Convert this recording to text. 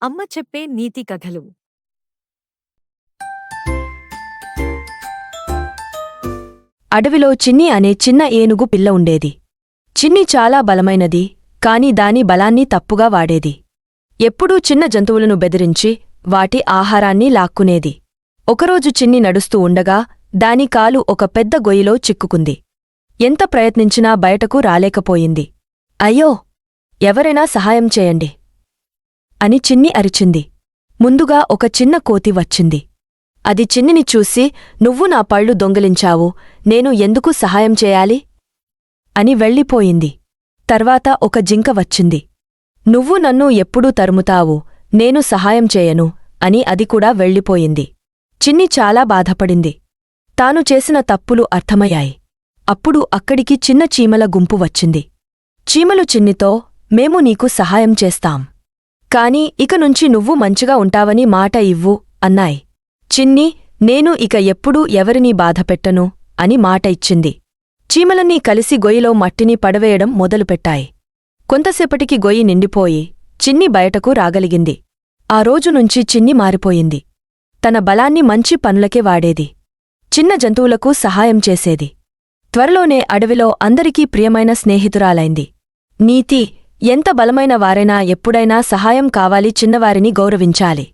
అమ్మ చెప్పే నీతి కథలు. అడవిలో చిన్ని అనే చిన్న ఏనుగు పిల్ల ఉండేది. చిన్ని చాలా బలమైనది, కాని దాని బలాన్ని తప్పుగా వాడేది. ఎప్పుడూ చిన్న జంతువులను బెదిరించి వాటి ఆహారాన్ని లాక్కునేది. ఒకరోజు చిన్ని నడుస్తూ ఉండగా దాని కాలు ఒక పెద్ద గొయ్యిలో చిక్కుకుంది. ఎంత ప్రయత్నించినా బయటకు రాలేకపోయింది. అయ్యో! ఎవరైనా సహాయం చేయండి అని చిన్ని అరిచింది. ముందుగా ఒక చిన్న కోతి వచ్చింది. అది చిన్నిని చూసి, నువ్వు నా పళ్ళు దొంగిలించావు, నేను ఎందుకు సహాయం చేయాలి? అని వెళ్ళిపోయింది. తర్వాత ఒక జింక వచ్చింది. నువ్వు నన్ను ఎప్పుడూ తరుముతావు, నేను సహాయం చేయను అని అది కూడా వెళ్ళిపోయింది. చిన్ని చాలా బాధపడింది. తాను చేసిన తప్పులు అర్థమయ్యాయి. అప్పుడు అక్కడికి చిన్న చీమల గుంపు వచ్చింది. చీమలు చిన్నితో, మేము నీకు సహాయం చేస్తాం, కాని ఇక నుంచి నువ్వు మంచిగా ఉంటావని మాట ఇవ్వు అన్నాయి. చిన్ని, నేను ఇక ఎప్పుడూ ఎవరినీ బాధపెట్టను అని మాట ఇచ్చింది. చీమలన్నీ కలిసి గొయ్యిలో మట్టిని పడవేయడం మొదలుపెట్టాయి. కొంతసేపటికి గొయ్యి నిండిపోయి చిన్ని బయటకు రాగలిగింది. ఆ రోజునుంచి చిన్ని మారిపోయింది. తన బలాన్ని మంచి పనులకే వాడేది. చిన్న జంతువులకు సహాయం చేసేది. త్వరలోనే అడవిలో అందరికీ ప్రియమైన స్నేహితురాలైంది. నీతి: ఎంత బలమైన వారైనా ఎప్పుడైనా సహాయం కావాలి, చిన్నవారిని గౌరవించాలి.